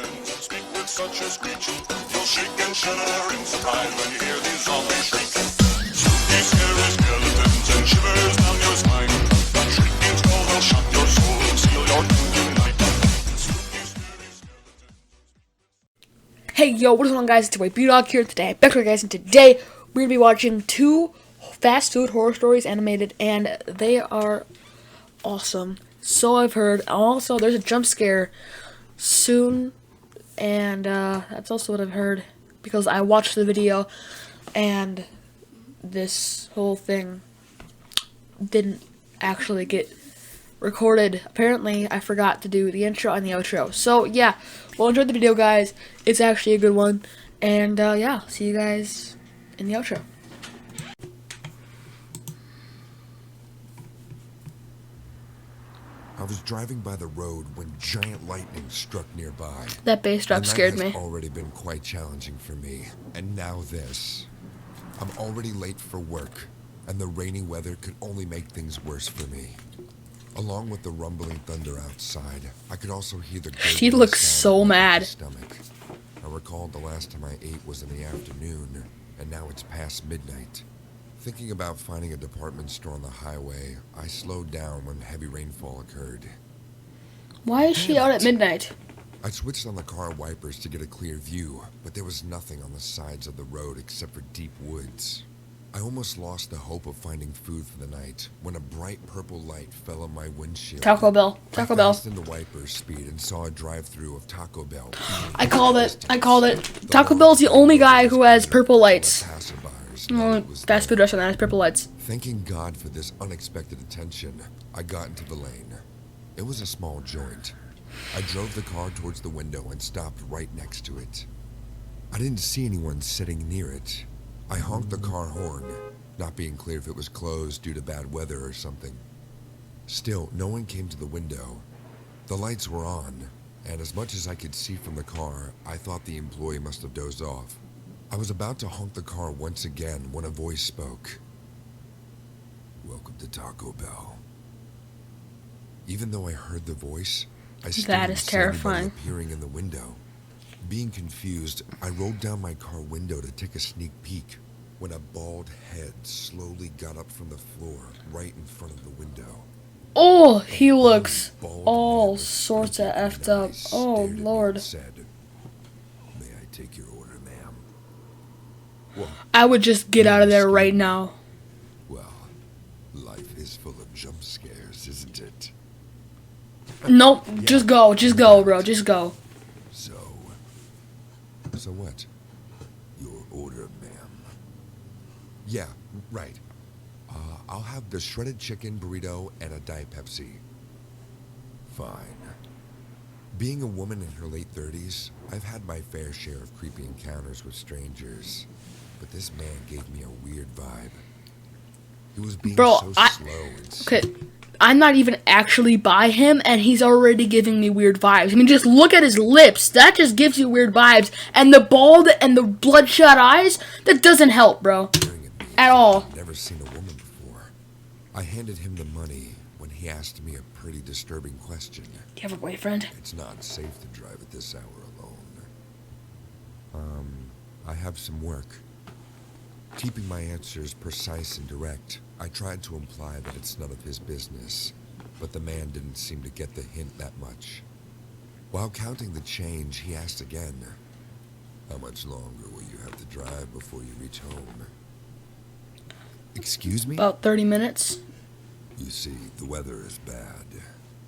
skeletons speak with such a screech. You'll shake and shudder in surprise when you hear these zombies shriek. Spooky, scary skeletons and shivers down your spine. That shrieking skull will shock your soul and seal your doom tonight. Spooky, scary skeletons. Hey yo, what is going on guys? It's your boy B-Dog here today. Back to you guys, and today we're going to be watching two fast food horror stories animated, and they are awesome. So I've heard. Also, there's a jump scare soon, and that's also what I've heard because I watched the video and this whole thing didn't actually get recorded. Apparently, I forgot to do the intro and the outro. So yeah, well, enjoy the video, guys. It's actually a good one, and yeah, see you guys in the outro. I was driving by the road when giant lightning struck nearby. That bass drop scared The night me. has already been quite challenging for me, and now this. I'm already late for work, and the rainy weather could only make things worse for me. Along with the rumbling thunder outside, I could also hear the She gurgling looks sound so in my mad. stomach. I recalled the last time I ate was in the afternoon, and now it's past midnight. Thinking about finding a department store on the highway, I slowed down when heavy rainfall occurred. Why is she out at midnight? I switched on the car wipers to get a clear view, but there was nothing on the sides of the road except for deep woods. I almost lost the hope of finding food for the night when a bright purple light fell on my windshield. Taco Bell. Taco Bell. I fastened the wiper's speed and saw a drive-through of Taco Bell. I called it. Taco Bell's the only guy who has purple lights. Well, fast food restaurant that has purple lights. Thanking God for this unexpected attention, I got into the lane. It was a small joint. I drove the car towards the window and stopped right next to it. I didn't see anyone sitting near it. I honked the car horn, not being clear if it was closed due to bad weather or something. Still, no one came to the window. The lights were on, and as much as I could see from the car, I thought the employee must have dozed off. I was about to honk the car once again when a voice spoke. "Welcome to Taco Bell." Even though I heard the voice, I still That didn't is see anybody terrifying. appearing in the window. Being confused, I rolled down my car window to take a sneak peek when a bald head slowly got up from the floor right in front of the window. Oh, he looks Bald all man with sorts of blinking effed up. eyes Oh, stared at me Lord. and said, "May I take your order, ma'am?" Well, I would just get out of there right now. well, life is full of jump scares, isn't it? Nope, just go, bro, just go. So what? Your order, ma'am. Yeah, right. I'll have the shredded chicken burrito and a Diet Pepsi. Fine. Being a woman in her late 30s, I've had my fair share of creepy encounters with strangers, but this man gave me a weird vibe. He was being so slow and Okay, I'm not even actually by him, and he's already giving me weird vibes. I mean, just look at his lips. That just gives you weird vibes. And the bald and the bloodshot eyes, that doesn't help, bro. staring at me At as if all. I'd never seen a woman before. I handed him the money when he asked me a pretty disturbing question. Do you have a boyfriend? It's not safe to drive at this hour alone. I have some work. Keeping my answers precise and direct, I tried to imply that it's none of his business, but the man didn't seem to get the hint that much. While counting the change, he asked again, "How much longer will you have to drive before you reach home?" Excuse me? About 30 minutes. You see, the weather is bad,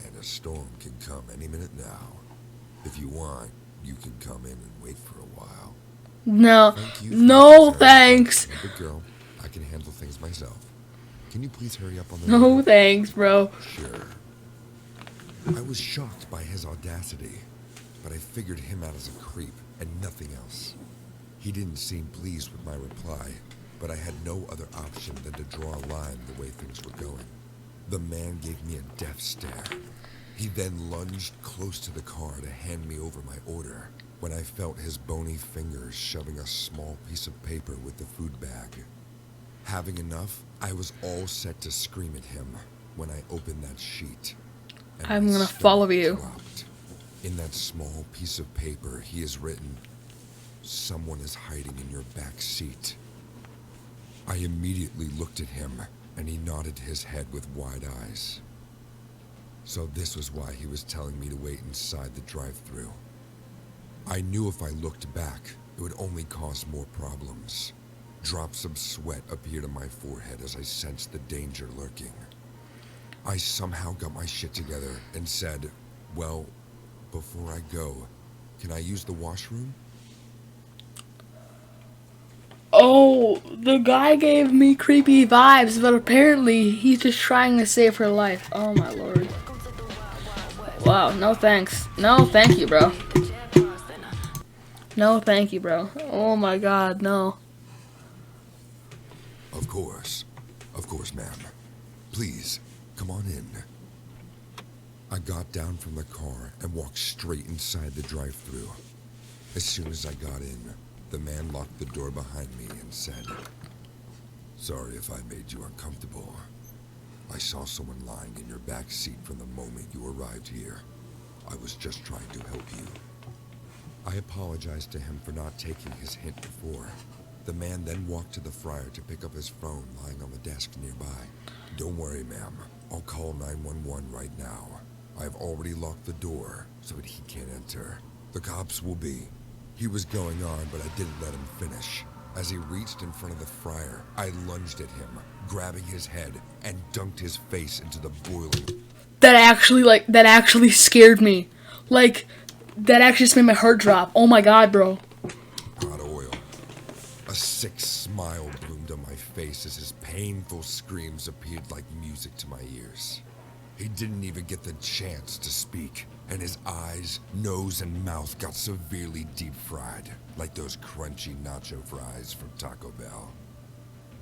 and a storm can come any minute now. If you want, you can come in and wait for a while. No, Thank you for no your concern. thanks. I'm a good girl. I can handle things myself. Can you please hurry up on the No road? thanks, bro. Sure. I was shocked by his audacity, but I figured him out as a creep and nothing else. He didn't seem pleased with my reply, but I had no other option than to draw a line the way things were going. The man gave me a death stare. He then lunged close to the car to hand me over my order when I felt his bony fingers shoving a small piece of paper with the food bag. Having enough, I was all set to scream at him when I opened that sheet. and I'm my gonna stomach follow you. dropped. In that small piece of paper, he has written, "Someone is hiding in your back seat." I immediately looked at him, and he nodded his head with wide eyes. So this was why he was telling me to wait inside the drive-thru. I knew if I looked back, it would only cause more problems. Drops of sweat appeared on my forehead as I sensed the danger lurking. I somehow got my shit together and said, "Well, before I go, can I use the washroom?" Oh, the guy gave me creepy vibes, but apparently he's just trying to save her life. Oh my lord. Wow, no thanks. No, thank you, bro. No, thank you, bro. Oh my god, no. Of course, ma'am. Please, come on in. I got down from the car and walked straight inside the drive-thru. As soon as I got in, the man locked the door behind me and said, "Sorry if I made you uncomfortable. I saw someone lying in your back seat from the moment you arrived here. I was just trying to help you." I apologized to him for not taking his hint before. The man then walked to the fryer to pick up his phone lying on the desk nearby. "Don't worry, ma'am. I'll call 911 right now. I've already locked the door so that he can't enter. The cops will be..." He was going on, but I didn't let him finish. As he reached in front of the fryer, I lunged at him, grabbing his head and dunked his face into the boiling... That actually scared me. Like, that actually just made my heart drop. Oh my god, bro. Hot oil. A sick smile bloomed on my face as his painful screams appeared like music to my ears. He didn't even get the chance to speak, and his eyes, nose, and mouth got severely deep-fried, like those crunchy nacho fries from Taco Bell.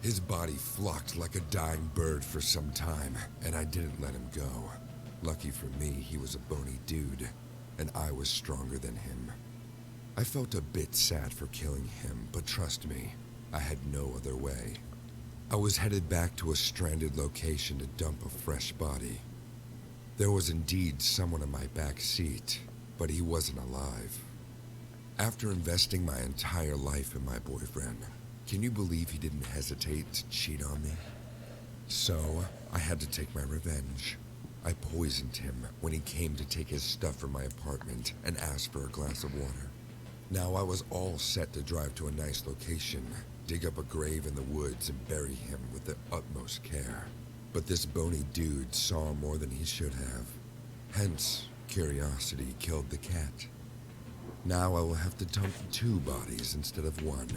His body flocked like a dying bird for some time, and I didn't let him go. Lucky for me, he was a bony dude, and I was stronger than him. I felt a bit sad for killing him, but trust me, I had no other way. I was headed back to a stranded location to dump a fresh body. There was indeed someone in my back seat, but he wasn't alive. After investing my entire life in my boyfriend, can you believe he didn't hesitate to cheat on me? So, I had to take my revenge. I poisoned him when he came to take his stuff from my apartment and asked for a glass of water. Now I was all set to drive to a nice location, dig up a grave in the woods and bury him with the utmost care. But this bony dude saw more than he should have. Hence, curiosity killed the cat. Now I will have to dump 2 bodies instead of 1.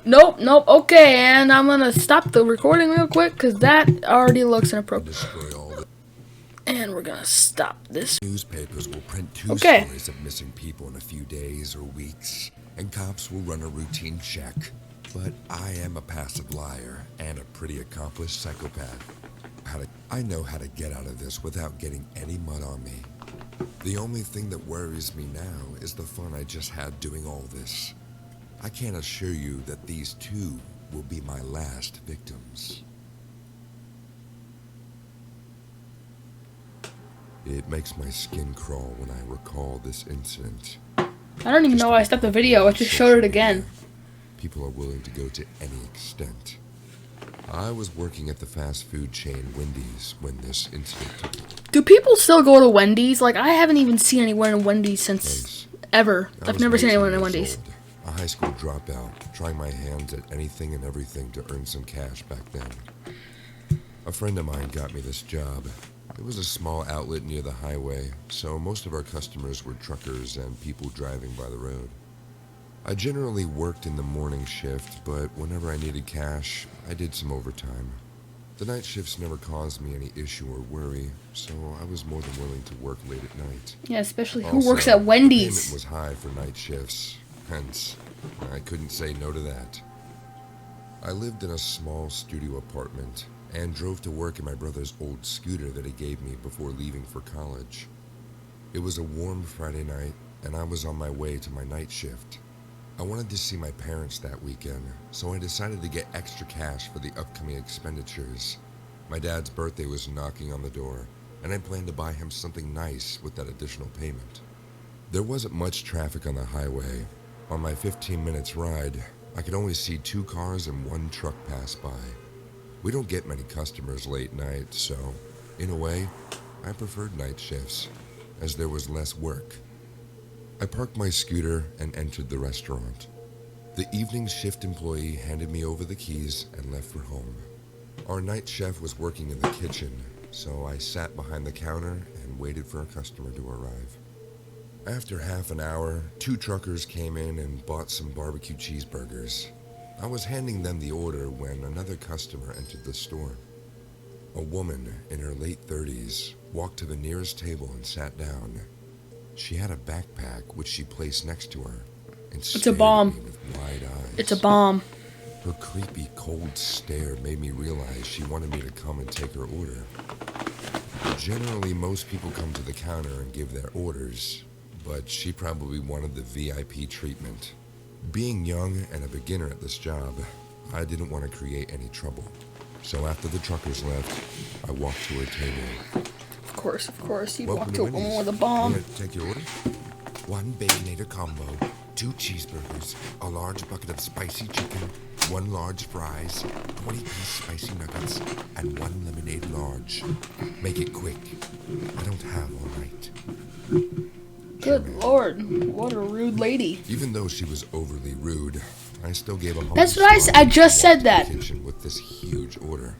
Nope. Okay, and I'm gonna stop the recording real quick because that already looks inappropriate. Destroy all the And we're gonna stop this. newspapers will print 2 Okay. stories of missing people in a few days or weeks, and cops will run a routine check. But I am a passive liar and a pretty accomplished psychopath. I know how to get out of this without getting any mud on me. The only thing that worries me now is the fun I just had doing all this. I can't assure you that these 2 will be my last victims. It makes my skin crawl when I recall this incident. I don't even know why I stopped the video. I just showed it again. People are willing to go to any extent. I was working at the fast food chain Wendy's when this incident took place. Do people still go to Wendy's? Like, I haven't even seen anyone in Wendy's since ever. I've never seen anyone in Wendy's. A high school dropout, trying my hands at anything and everything to earn some cash back then. A friend of mine got me this job. It was a small outlet near the highway, so most of our customers were truckers and people driving by the road. I generally worked in the morning shift, but whenever I needed cash, I did some overtime. The night shifts never caused me any issue or worry, so I was more than willing to work late at night. Yeah, especially who Also, works at the Wendy's. payment was high for night shifts, hence, I couldn't say no to that. I lived in a small studio apartment and drove to work in my brother's old scooter that he gave me before leaving for college. It was a warm Friday night, and I was on my way to my night shift. I wanted to see my parents that weekend, so I decided to get extra cash for the upcoming expenditures. My dad's birthday was knocking on the door, and I planned to buy him something nice with that additional payment. There wasn't much traffic on the highway. On my 15 minutes ride, I could only see 2 cars and 1 truck pass by. We don't get many customers late night, so, in a way, I preferred night shifts, as there was less work. I parked my scooter and entered the restaurant. The evening shift employee handed me over the keys and left for home. Our night chef was working in the kitchen, so I sat behind the counter and waited for a customer to arrive. After half an hour, 2 truckers came in and bought some barbecue cheeseburgers. I was handing them the order when another customer entered the store. A woman in her late 30s walked to the nearest table and sat down. She had a backpack which she placed next to her and It's a bomb. stared at me with wide eyes. It's a bomb. Her creepy, cold stare made me realize she wanted me to come and take her order. Generally, most people come to the counter and give their orders, but she probably wanted the VIP treatment. Being young and a beginner at this job, I didn't want to create any trouble. So after the truckers left, I walked to her table. Of course, you Welcome walked to to a woman Wendy's. with a bomb. You wanna take your order? 1 Baconator combo, 2 cheeseburgers, a large bucket of spicy chicken, 1 large fries, 20-piece spicy nuggets, and 1 lemonade large. Make it quick. I don't have all night. Good lord, what a rude lady. Even though she was overly rude, I still gave a humble That's what I smile said. I just and walked said that. to the kitchen with this huge order.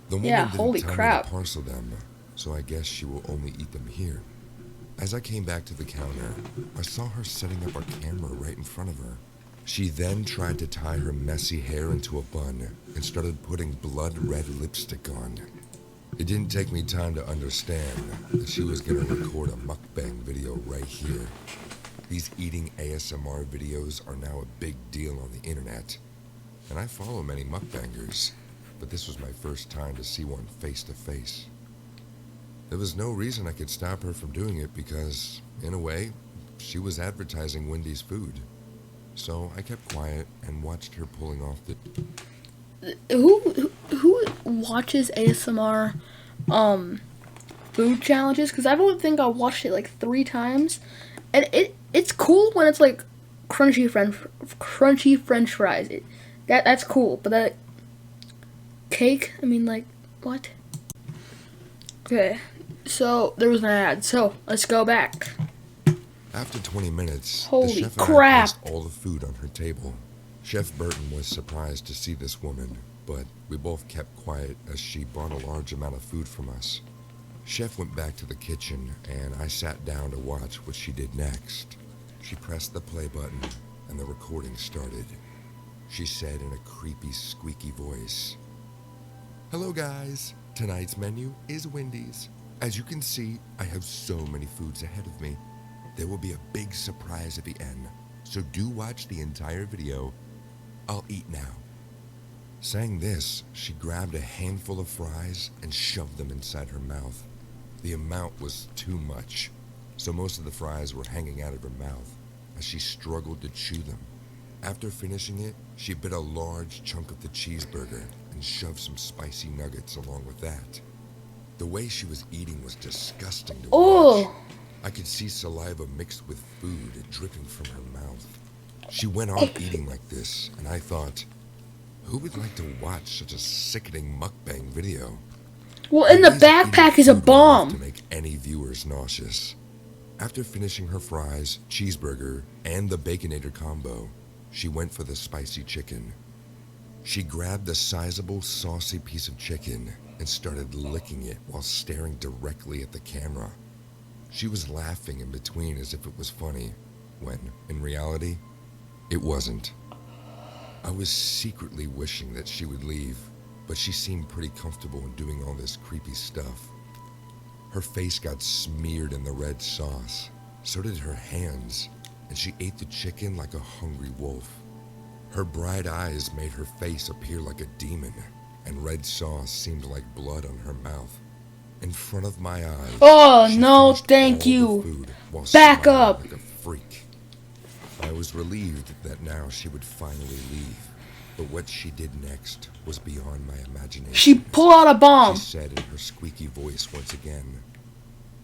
The woman Yeah, didn't holy tell me crap. to parcel them, so I guess she will only eat them here. As I came back to the counter, I saw her setting up a camera right in front of her. She then tried to tie her messy hair into a bun and started putting blood-red lipstick on. It didn't take me time to understand that she was going to record a mukbang video right here. These eating ASMR videos are now a big deal on the internet, and I follow many mukbangers, but this was my first time to see one face to face. There was no reason I could stop her from doing it because, in a way, she was advertising Wendy's food. So I kept quiet and watched her pulling off the... Who watches ASMR food challenges? Because I don't think I watched it like 3 times, and it's cool when it's like crunchy French fries. That's cool, but that cake, I mean, like, what? Okay, so there was an ad. So let's go back. After 20 minutes, Holy the chef and I crap. placed all the food on her table. Chef Burton was surprised to see this woman, but we both kept quiet as she bought a large amount of food from us. Chef went back to the kitchen, and I sat down to watch what she did next. She pressed the play button, and the recording started. She said in a creepy, squeaky voice, "Hello guys, tonight's menu is Wendy's. As you can see, I have so many foods ahead of me. There will be a big surprise at the end, so do watch the entire video. I'll eat now." Saying this, she grabbed a handful of fries and shoved them inside her mouth. The amount was too much, so most of the fries were hanging out of her mouth as she struggled to chew them. After finishing it, she bit a large chunk of the cheeseburger and shoved some spicy nuggets along with that. The way she was eating was disgusting to watch. Oh, I could see saliva mixed with food dripping from her mouth. She went on eating like this, and I thought, who would like to watch such a sickening mukbang video? well, in the Wendy's eating backpack is a food well enough bomb. to make any viewers nauseous. After finishing her fries, cheeseburger, and the Baconator combo, she went for the spicy chicken. She grabbed the sizable, saucy piece of chicken and started licking it while staring directly at the camera. She was laughing in between as if it was funny, when, in reality, it wasn't. I was secretly wishing that she would leave, but she seemed pretty comfortable in doing all this creepy stuff. Her face got smeared in the red sauce, so did her hands, and she ate the chicken like a hungry wolf. Her bright eyes made her face appear like a demon, and red sauce seemed like blood on her mouth. In front of my eyes, Oh, she no, finished thank all the you. food while Back smiling up. like a freak. I was relieved that now she would finally leave, but what she did next was beyond my imagination. She pulled out a bomb. She said in her squeaky voice once again,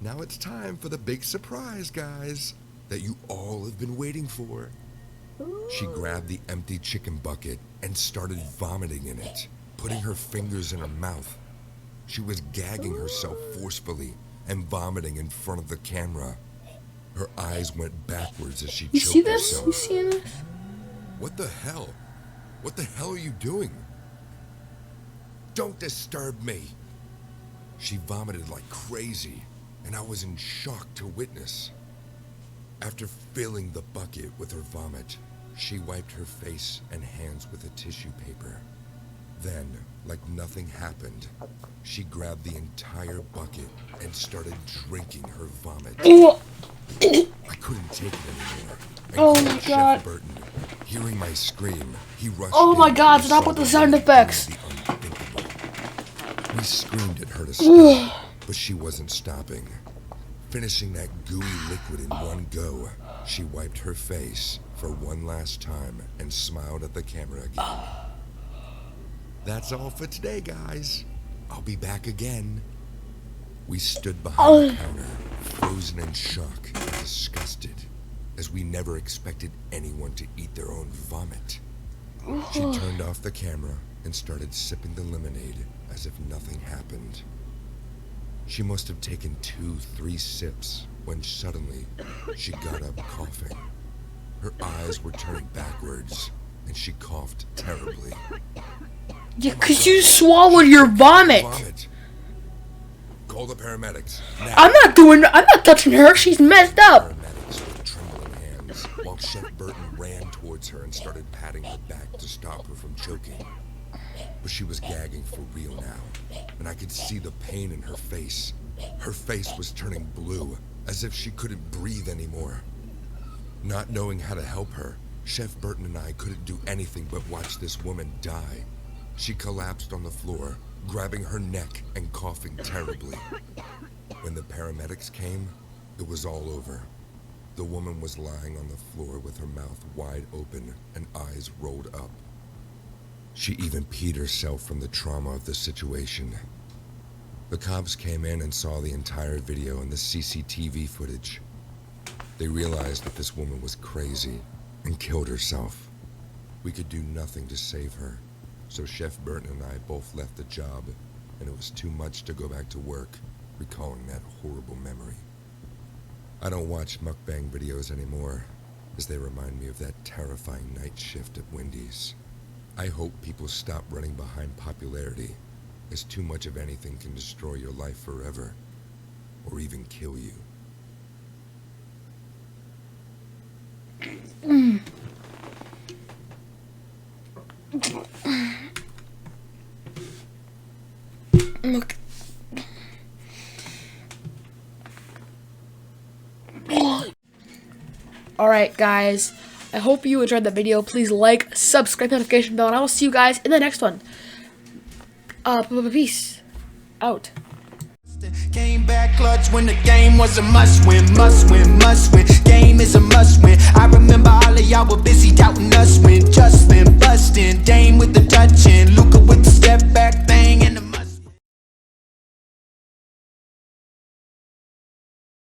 "Now it's time for the big surprise, guys. that you all have been waiting for. She grabbed the empty chicken bucket and started vomiting in it, putting her fingers in her mouth. She was gagging herself forcefully and vomiting in front of the camera. Her eyes went backwards as she You choked see this? herself. You seeing this? What the hell? What the hell are you doing? Don't disturb me. She vomited like crazy, and I was in shock to witness. After filling the bucket with her vomit, she wiped her face and hands with a tissue paper. Then, like nothing happened, she grabbed the entire bucket and started drinking her vomit. I couldn't take it anymore. And Oh called my Chef God. Burton. Hearing my scream, he rushed Oh in my God, and stop saw with the me sound doing effects. the unthinkable. We screamed at her to stop, but she wasn't stopping. Finishing that gooey liquid in one go, she wiped her face for one last time and smiled at the camera again. That's all for today, guys. I'll be back again. We stood behind the counter, frozen in shock and disgusted, as we never expected anyone to eat their own vomit. She turned off the camera and started sipping the lemonade as if nothing happened. She must have taken 2-3 sips when suddenly she got up coughing. Her eyes were turning backwards and she coughed terribly. Yeah, because you swallowed your vomit. Call the paramedics. Now. I'm not touching her. She's messed up. Paramedics with trembling hands, while Chef Burton ran towards her and started patting her back to stop her from choking. But she was gagging for real now, and I could see the pain in her face. Her face was turning blue, as if she couldn't breathe anymore. Not knowing how to help her, Chef Burton and I couldn't do anything but watch this woman die. She collapsed on the floor, grabbing her neck and coughing terribly. When the paramedics came, it was all over. The woman was lying on the floor with her mouth wide open and eyes rolled up. She even peed herself from the trauma of the situation. The cops came in and saw the entire video and the CCTV footage. They realized that this woman was crazy and killed herself. We could do nothing to save her. So Chef Burton and I both left the job, and it was too much to go back to work, recalling that horrible memory. I don't watch mukbang videos anymore, as they remind me of that terrifying night shift at Wendy's. I hope people stop running behind popularity, as too much of anything can destroy your life forever, or even kill you. Look. Alright guys, I hope you enjoyed the video. Please like, subscribe, notification bell, and I will see you guys in the next one. Peace out. Came back clutch when the game was a must win, must win, must win. Game is a must win. I remember all of y'all were busy